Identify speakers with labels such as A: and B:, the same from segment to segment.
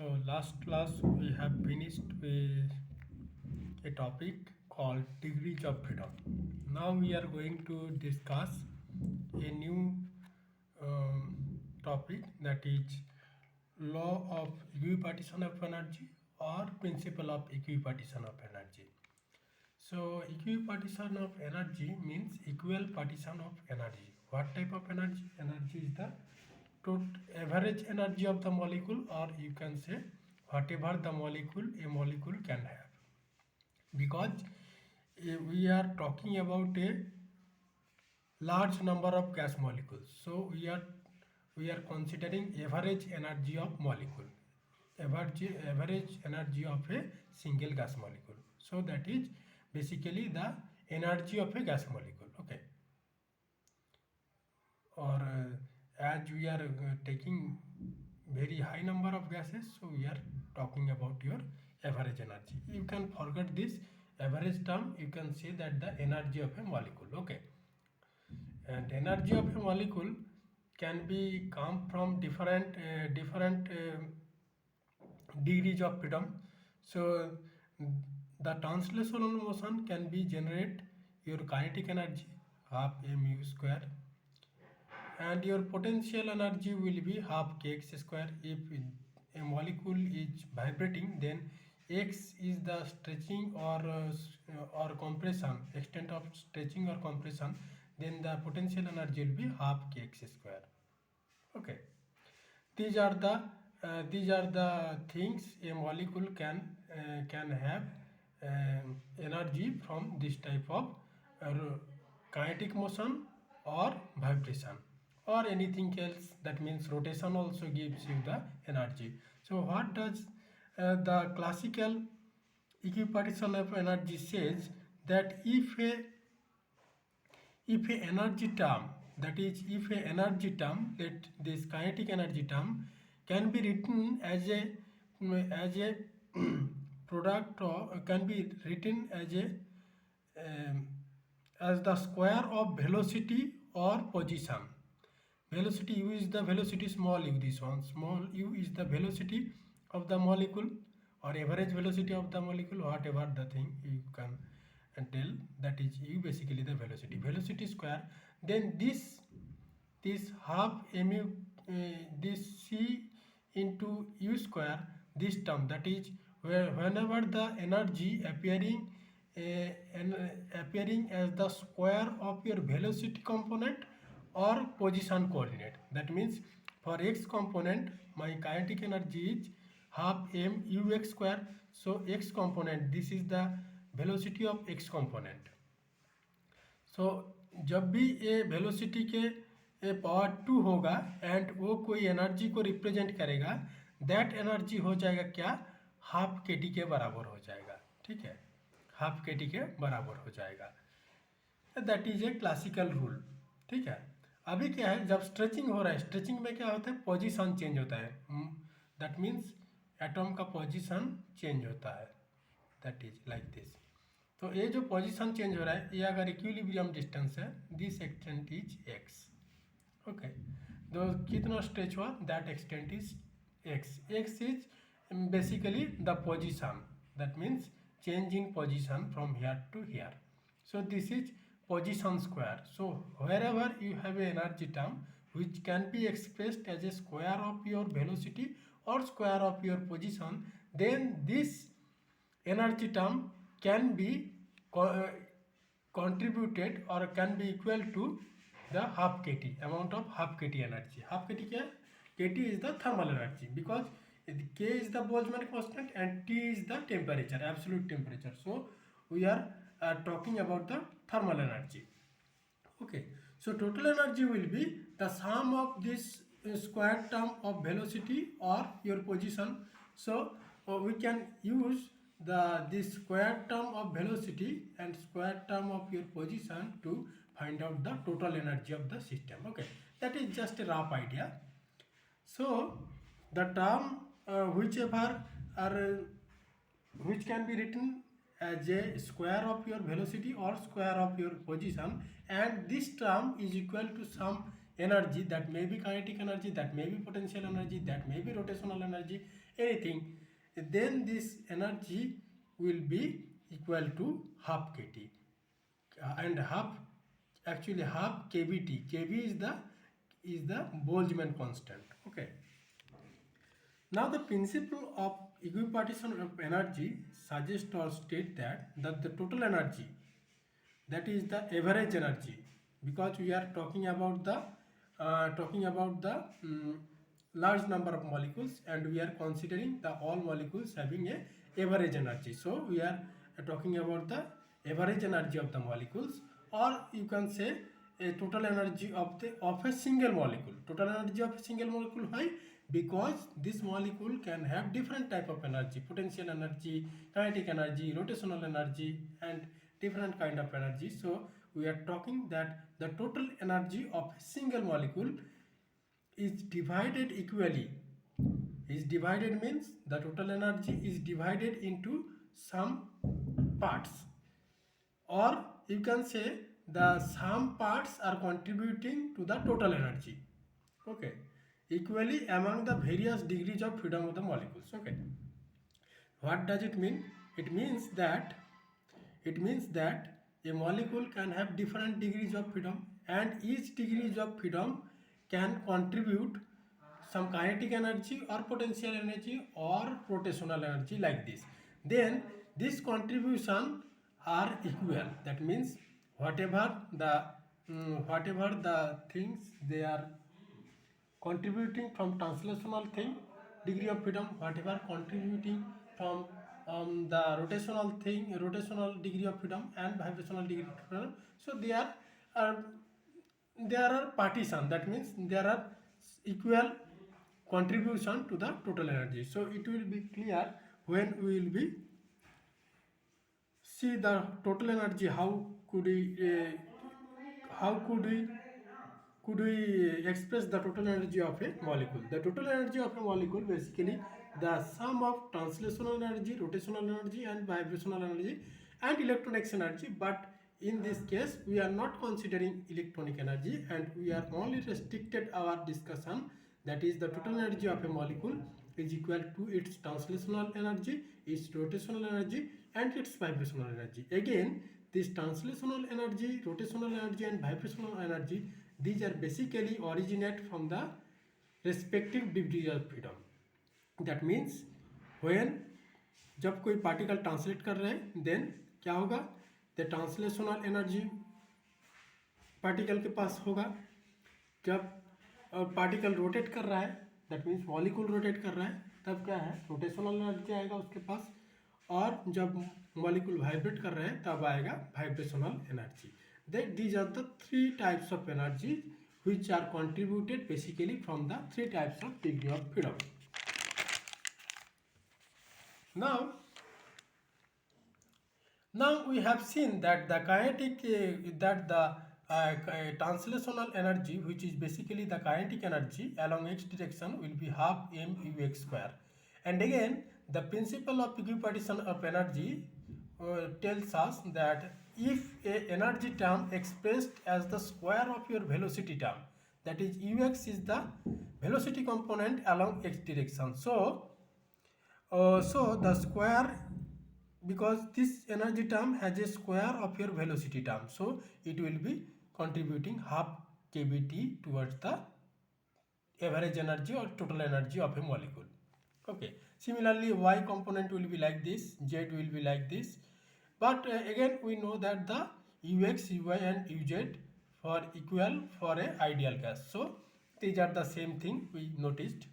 A: So last class we have finished with a topic called degrees of freedom. Now we are going to discuss a new topic, that is law of equipartition of energy or principle of equipartition of energy. So equipartition of energy means equal partition of energy. What type of energy? Energy is the total average energy of the molecule, or you can say whatever the molecule a molecule can have. Because we are talking about a large number of gas molecules, so we are considering average energy of molecule, average energy of a single gas molecule. So that is basically the energy of a gas molecule. Okay. Or as we are taking very high number of gases, so we are talking about your average energy. You can forget this average term, you can say that the energy of a molecule. Okay. And energy of a molecule can be come from different degrees of freedom. So the translational motion can be generate your kinetic energy half mu square, and your potential energy will be half kx square. If a molecule is vibrating, then x is the stretching or compression, extent of stretching or compression, then the potential energy will be half kx square. Okay. These are the things a molecule can have energy from this type of uh, kinetic motion or vibration or anything else. That means rotation also gives you the energy. So what does the classical equipartition of energy says? That if a energy term, that is if a energy term, let this kinetic energy term can be written as a product, or can be written um, as the square of velocity or position. Velocity u is the velocity small u, this one small u is the velocity of the molecule or average velocity of the molecule, whatever the thing you can tell, that is u basically the velocity square. Then this half mu this c into u square, this term, that is where whenever the energy appearing as the square of your velocity component or position coordinate. That means for x component my kinetic energy is half m ux square. So x component, this is the velocity of x component. सो जब भी ये velocity के power 2 होगा and वो कोई energy को represent करेगा, that energy हो जाएगा क्या, हाफ के टी के बराबर हो जाएगा. ठीक है, हाफ के टी के बराबर हो जाएगा. That is a classical rule. ठीक है. अभी क्या है, जब स्ट्रेचिंग हो रहा है, स्ट्रेचिंग में क्या होता है, पोजीशन चेंज होता है. दैट मीन्स एटम का पोजीशन चेंज होता है. That is like this. तो ये जो पोजीशन चेंज हो रहा है, ये अगर इक्विलिब्रियम डिस्टेंस है, this extent is x. Okay. तो कितना स्ट्रेच हुआ, that extent is x. X is basically the position, that means change in position from here to here. So this is position square. So wherever you have an energy term which can be expressed as a square of your velocity or square of your position, then this energy term can be contributed or can be equal to the half kt, amount of half kt energy. Half kt क्या है? Kt is the thermal energy, because K is the Boltzmann constant and T is the temperature, absolute temperature. So we are talking about the thermal energy. Okay. So total energy will be the sum of this square term of velocity or your position. So we can use this square term of velocity and square term of your position to find out the total energy of the system. Okay, that is just a rough idea. So the term whichever are which can be written as a square of your velocity or square of your position, and this term is equal to some energy, that may be kinetic energy, that may be potential energy, that may be rotational energy, anything, then this energy will be equal to half kT, and half kBt. Kb is the Boltzmann constant. Okay. Now the principle of equipartition of energy suggests or state that the total energy, that is the average energy, because we are talking about the large number of molecules, and we are considering the all molecules having a average energy. So we are talking about the average energy of the molecules, or you can say a total energy of a single molecule. Total energy of a single molecule. Why? Because this molecule can have different type of energy: potential energy, kinetic energy, rotational energy, and different kind of energy. So we are talking that the total energy of a single molecule is divided equally. Is divided means the total energy is divided into some parts, or you can say the some parts are contributing to the total energy. Okay, equally among the various degrees of freedom of the molecules. Okay, what does it mean? It means that a molecule can have different degrees of freedom, and each degrees of freedom can contribute some kinetic energy or potential energy or rotational energy, like this. Then this contribution are equal. That means whatever the things they are contributing from translational thing, degree of freedom, whatever contributing from the rotational degree of freedom and vibrational degree of freedom. So uh, there are partition. That means there are equal contribution to the total energy. So it will be clear when we will be see the total energy. How could we express the total energy of a molecule? The total energy of a molecule basically the sum of translational energy, rotational energy, and vibrational energy, and electronics energy. But in this case we are not considering electronic energy, and we are only restricted our discussion, that is the total energy of a molecule is equal to its translational energy, its rotational energy, and its vibrational energy. Again, this translational energy, rotational energy, and vibrational energy, these are basically originate from the respective degrees of freedom. That means when जब कोई particle translate कर रहे हैं, then क्या होगा, the translational energy particle के पास होगा. जब पार्टिकल रोटेट कर रहा है, दैट मीन्स मॉलिक्यूल रोटेट कर रहा है, तब क्या है, रोटेशनल एनर्जी आएगा उसके पास. और जब मॉलिक्यूल वाइब्रेट कर रहे हैं तब आएगा vibrational energy. These are the three types of energy which are contributed basically from the three types of degree of freedom. Now we have seen that the translational energy, which is basically the kinetic energy along x direction, will be half mux square. And again, the principle of equipartition of energy tells us that if a energy term expressed as the square of your velocity term, that is ux is the velocity component along x direction. So the square, because this energy term has a square of your velocity term, so it will be contributing half kBt towards the average energy or total energy of a molecule. Okay. Similarly, y component will be like this, z will be like this. But again we know that the ux, uy, and uz for equal for a ideal gas. So these are the same thing we noticed.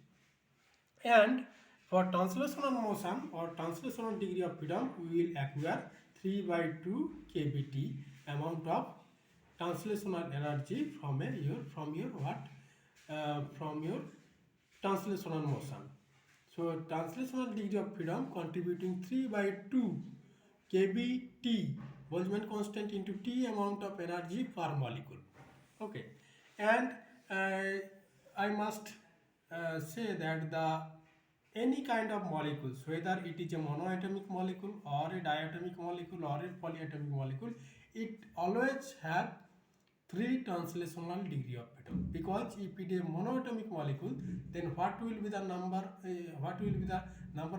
A: And for translational motion or translational degree of freedom, we will acquire 3/2 kBt amount of translational energy from your translational motion. So translational degree of freedom contributing 3/2 kBt, Boltzmann constant, into T amount of energy per molecule. Okay, and I must say that any kind of molecules, whether it is a monoatomic molecule or a diatomic molecule or a polyatomic molecule, it always have 3 translational degree of freedom, because if it is a monoatomic molecule, then what will be the number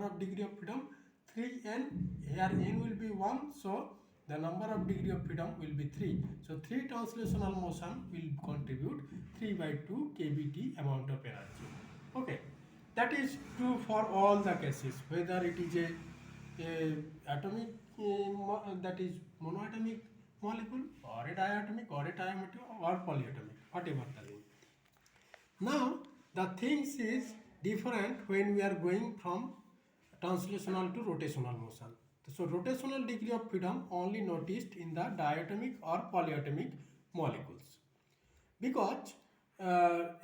A: of degree of freedom? 3n. Here n will be 1, so the number of degree of freedom will be 3. So 3 translational motion will contribute 3 by 2 kBt amount of energy. Okay, that is true for all the cases, whether it is a atomic that is monoatomic molecule, or a diatomic, or a triatomic, or polyatomic, whatever the name. Now the things is different when we are going from translational to rotational motion. So rotational degree of freedom only noticed in the diatomic or polyatomic molecules, because a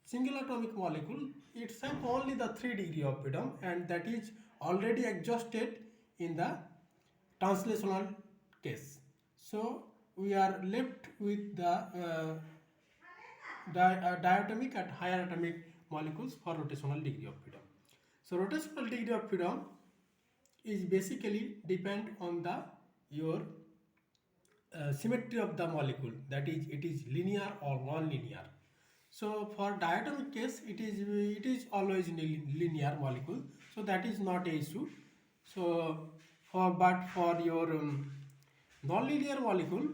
A: single atomic molecule itself only the 3 degree of freedom, and that is already exhausted in the translational case. So we are left with the diatomic and higher atomic molecules for rotational degree of freedom. So rotational degree of freedom is basically depend on the your symmetry of the molecule, that is it is linear or non-linear. So for diatomic case it is always linear molecule, so that is not a issue. So but for your non-linear molecule,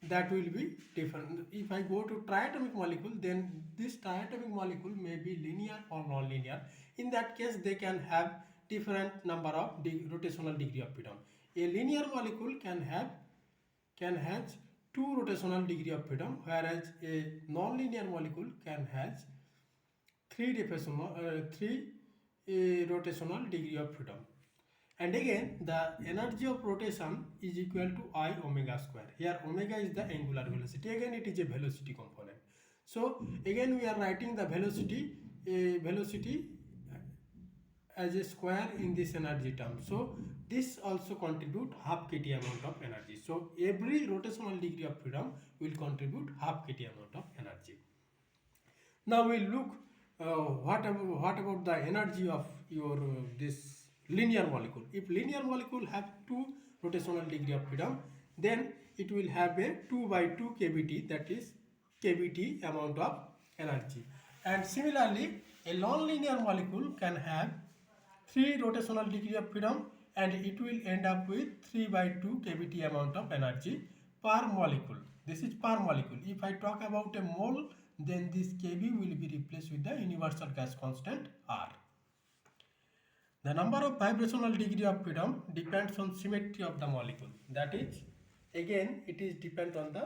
A: that will be different. If I go to triatomic molecule, then this triatomic molecule may be linear or non-linear. In that case, they can have different number of rotational degree of freedom. A linear molecule can have 2 rotational degree of freedom, whereas a non-linear molecule can have 3 rotational degree of freedom. And again, the energy of rotation is equal to I omega square. Here omega is the angular velocity. Again, it is a velocity component. So again, we are writing the velocity as a square in this energy term. So this also contribute half kT amount of energy. So every rotational degree of freedom will contribute half kT amount of energy. Now we'll look what about the energy of your this linear molecule. If linear molecule have 2 rotational degree of freedom, then it will have a 2 by 2 kBt, that is kBt amount of energy. And similarly, a non-linear molecule can have 3 rotational degree of freedom, and it will end up with 3 by 2 kBt amount of energy per molecule. This is per molecule. If I talk about a mole, then this kb will be replaced with the universal gas constant R. The number of vibrational degree of freedom depends on symmetry of the molecule. That is, again, it is depend on the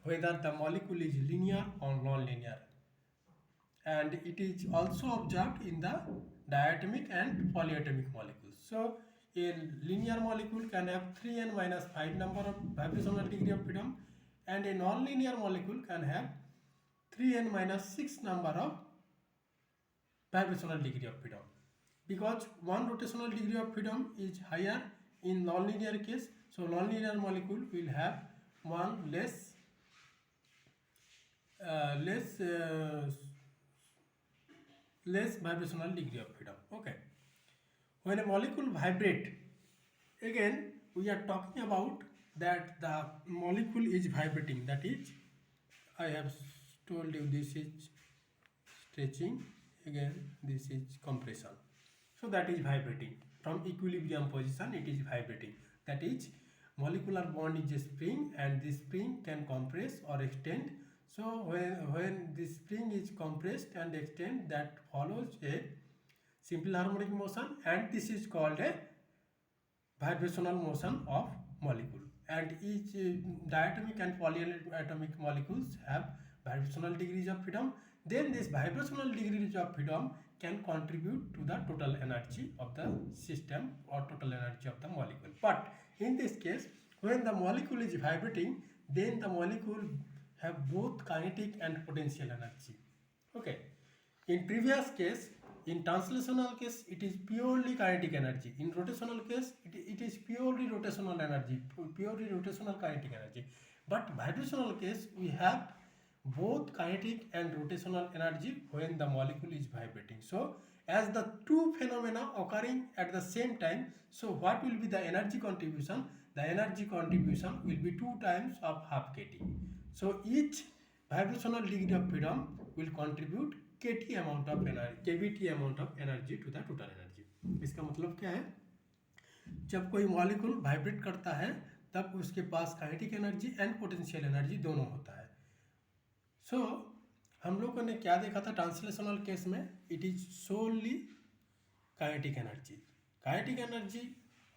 A: whether the molecule is linear or non-linear, and it is also observed in the diatomic and polyatomic molecules. So a linear molecule can have 3n minus 5 number of vibrational degree of freedom, and a non-linear molecule can have 3n minus 6 number of vibrational degree of freedom, because one rotational degree of freedom is higher in non-linear case. So non-linear molecule will have one less vibrational degree of freedom. Okay, when a molecule vibrate, again we are talking about that the molecule is vibrating. That is, I have told you, this is stretching, again this is compression. So that is vibrating. From equilibrium position it is vibrating. That is, molecular bond is a spring, and this spring can compress or extend. So when this spring is compressed and extend, that follows a simple harmonic motion, and this is called a vibrational motion of molecule. And each diatomic and polyatomic molecules have vibrational degrees of freedom. Then this vibrational degrees of freedom can contribute to the total energy of the system or total energy of the molecule. But in this case, when the molecule is vibrating, then the molecule have both kinetic and potential energy. Okay. In previous case, in translational case, it is purely kinetic energy. In rotational case, it is purely rotational energy, purely rotational kinetic energy. But vibrational case, we have both kinetic and rotational energy when the molecule is vibrating. So as the two phenomena occurring at the same time, so what will be the energy contribution? The energy contribution will be 2 times of half kT. So each vibrational degree of freedom will contribute kT amount of energy, kVT amount of energy to the total energy. इसका मतलब क्या है? जब कोई molecule vibrate करता है तब उसके पास kinetic energy and potential energy दोनों होता है. सो हम लोगों ने क्या देखा था ट्रांसलेशनल केस में? It is so only kinetic energy. Kinetic energy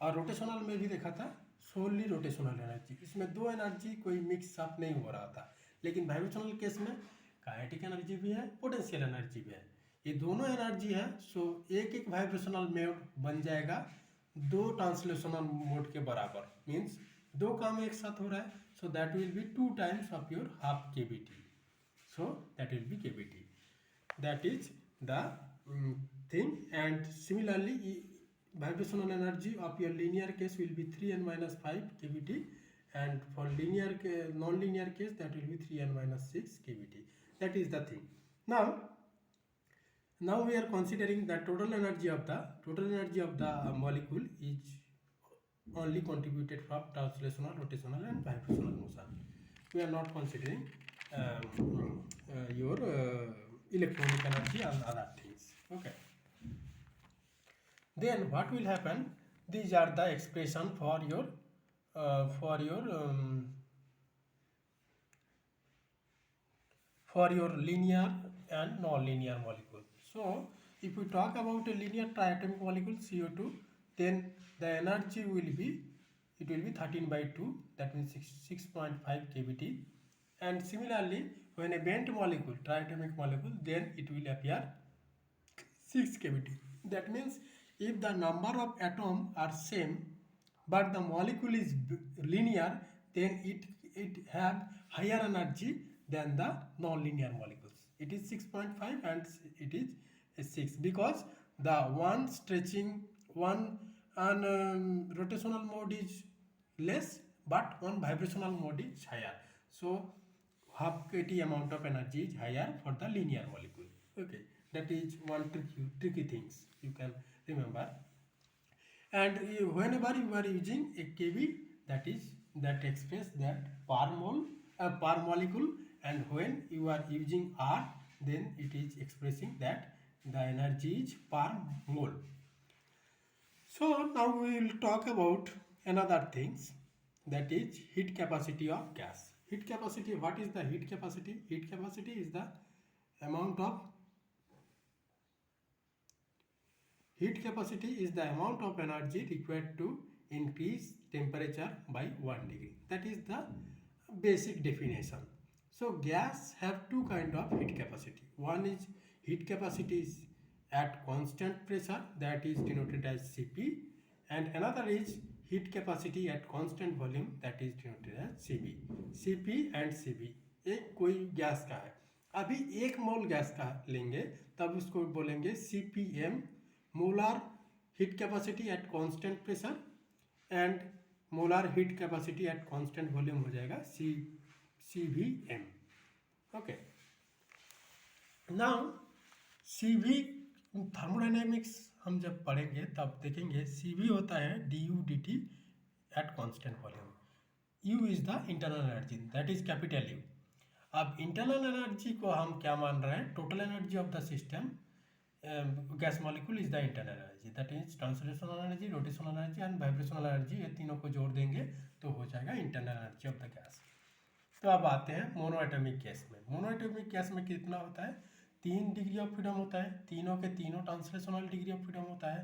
A: और रोटेशनल में भी देखा था सोनली रोटेशनल एनर्जी. इसमें दो एनर्जी कोई मिक्स अप नहीं हो रहा था. लेकिन वाइब्रेशनल केस में काइनेटिक एनर्जी भी है, पोटेंशियल एनर्जी भी है. ये दोनों एनर्जी है. सो एक एक वाइब्रेशनल मोड बन जाएगा दो ट्रांसलेशनल मोड के बराबर. मीन्स दो काम एक साथ हो रहा है. So that will B 2 times of your half KVT. So that will be kVT. That is the thing. And similarly, vibrational energy of your linear case will be 3n minus 5 kVT, and for linear non-linear case that will be 3n minus 6 kVT. That is the thing. Now we are considering the total energy of the molecule is only contributed from translational, rotational, and vibrational motion. We are not considering your electronic energy and other things. Okay. Then what will happen? These are the expression for your linear and non-linear molecule. So if we talk about a linear triatomic molecule CO2, then the energy will be 13/2. That means 6.5 kVT. And similarly, when a bent molecule, triatomic molecule, then it will appear 6 kVT. That means if the number of atoms are same but the molecule is linear, then it have higher energy than the non-linear molecules. It is 6.5 and it is 6 because the one stretching one and rotational mode is less but one vibrational mode is higher. So half kT amount of energy is higher for the linear molecule. Okay, that is one tricky things you can remember. And whenever you are using a kV, that express that per molecule, and when you are using R, then it is expressing that the energy is per mole. So now we will talk about another things, that is heat capacity of gas. Heat capacity, what is the heat capacity? Heat capacity is the amount of energy required to increase temperature by 1 degree. That is the basic definition. So gas have two kind of heat capacity. One is heat capacity is at constant pressure, that is denoted as Cp, and another is heat capacity at constant volume, that is denoted as Cv. Cp and Cv एक कोई gas का है. अभी 1 मोल gas का लेंगे तब उसको बोलेंगे Cpm, molar heat capacity at constant pressure, and molar heat capacity at constant volume हो जाएगा Cvm. Okay. Now Cv thermodynamics हम जब पढ़ेंगे तब देखेंगे Cv होता है du dt eight constant volume. U is the internal energy, that is capital U. अब इंटरनल एनर्जी को हम क्या मान रहे हैं? Total energy of the system gas molecule is the internal energy, that is translational energy, rotational energy and vibrational energy. ये तीनों को जोड़ देंगे तो हो जाएगा internal energy of the gas. तो अब आते हैं मोनोएटॉमिक गैस में. मोनोएटॉमिक गैस में कितना होता है? 3 डिग्री ऑफ फ्रीडम होता है. तीनों के तीनों ट्रांसलेशनल डिग्री ऑफ फ्रीडम होता है.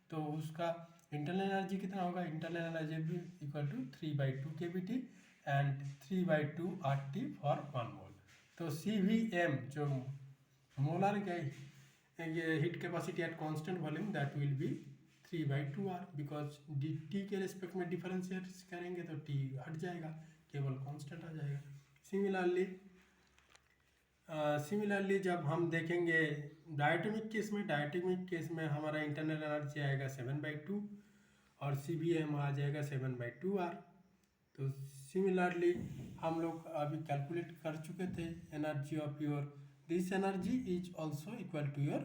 A: तो उसका इंटरनल एनर्जी कितना होगा? इंटरनल एनर्जी भी equal to 3/2 kVT and 3/2 RT for 1 मोल. तो Cvm जो molar heat capacity at constant volume, that will be 3/2 R, because T के रिस्पेक्ट में डिफरेंशिएट करेंगे तो टी हट जाएगा, केवल कांस्टेंट आ जाएगा. सिमिलरली जब हम देखेंगे डायटोमिक केस में हमारा इंटरनल एनर्जी आएगा 7/2 और Cvm आ जाएगा 7/2 R. तो सिमिलरली हम लोग अभी कैलकुलेट कर चुके थे energy of your this energy is also equal to your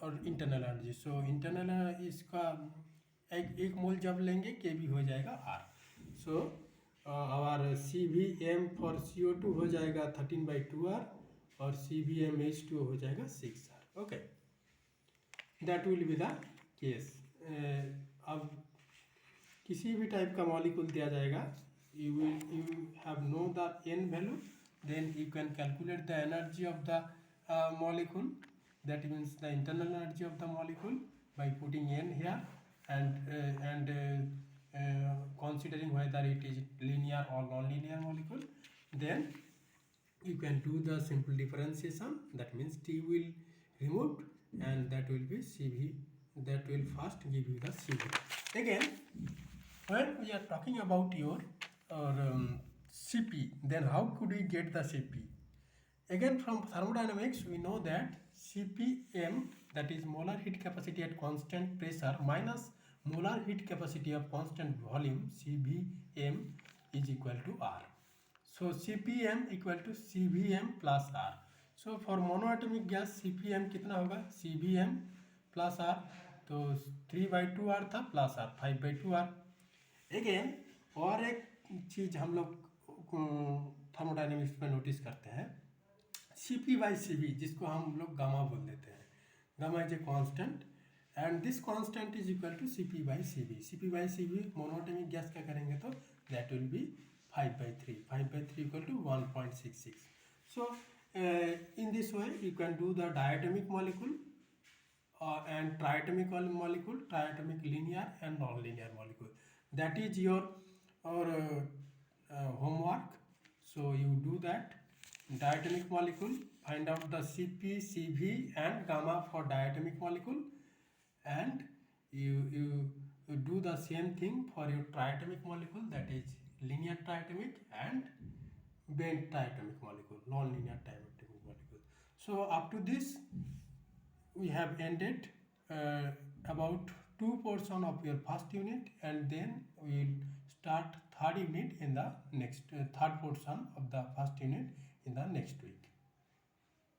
A: और इंटरनल एनर्जी। सो इंटरनल इसका एक मोल जब लेंगे के भी हो जाएगा R. So our C V M for CO2 हो जाएगा 13/2R और CVMH2 हो जाएगा 6R। Okay, that will be the case. अब किसी भी टाइप का मॉलिक्यूल दिया जाएगा, you have know the n value, then you can calculate the energy of the molecule, that means the internal energy of the molecule by putting n here and considering whether it is linear or non-linear molecule. Then you can do the simple differentiation, that means T will removed and that will be CV, that will first give you the CV. Again, when we are talking about your Cp, then how could we get the Cp? Again, from thermodynamics we know that Cpm, that is molar heat capacity at constant pressure minus molar heat capacity of constant volume, Cvm, is equal to R. So Cpm equal to Cvm plus R. So for monoatomic gas Cpm कितना होगा, Cvm plus R, तो 3/2R था plus R 5/2R। Again और एक चीज़ हम लोग thermodynamics में notice करते हैं, Cp/Cv, जिसको हम लोग गामा बोल देते हैं। Gamma is a constant and this constant is equal to Cp/Cv। Cp/Cv monatomic gas का करेंगे तो that will be 5/3, 5/3 equal to 1.66। So in this way you can do the diatomic molecule and triatomic molecule, triatomic linear and non-linear molecule. That is your homework. So you do that. Diatomic molecule, find out the Cp, Cv and gamma for diatomic molecule, and you do the same thing for your triatomic molecule, that is linear triatomic and bent triatomic molecule, non-linear triatomic molecule. So up to this we have ended about 2 portion of your first unit, and then we will start third unit in the next third portion of the first unit in the next week.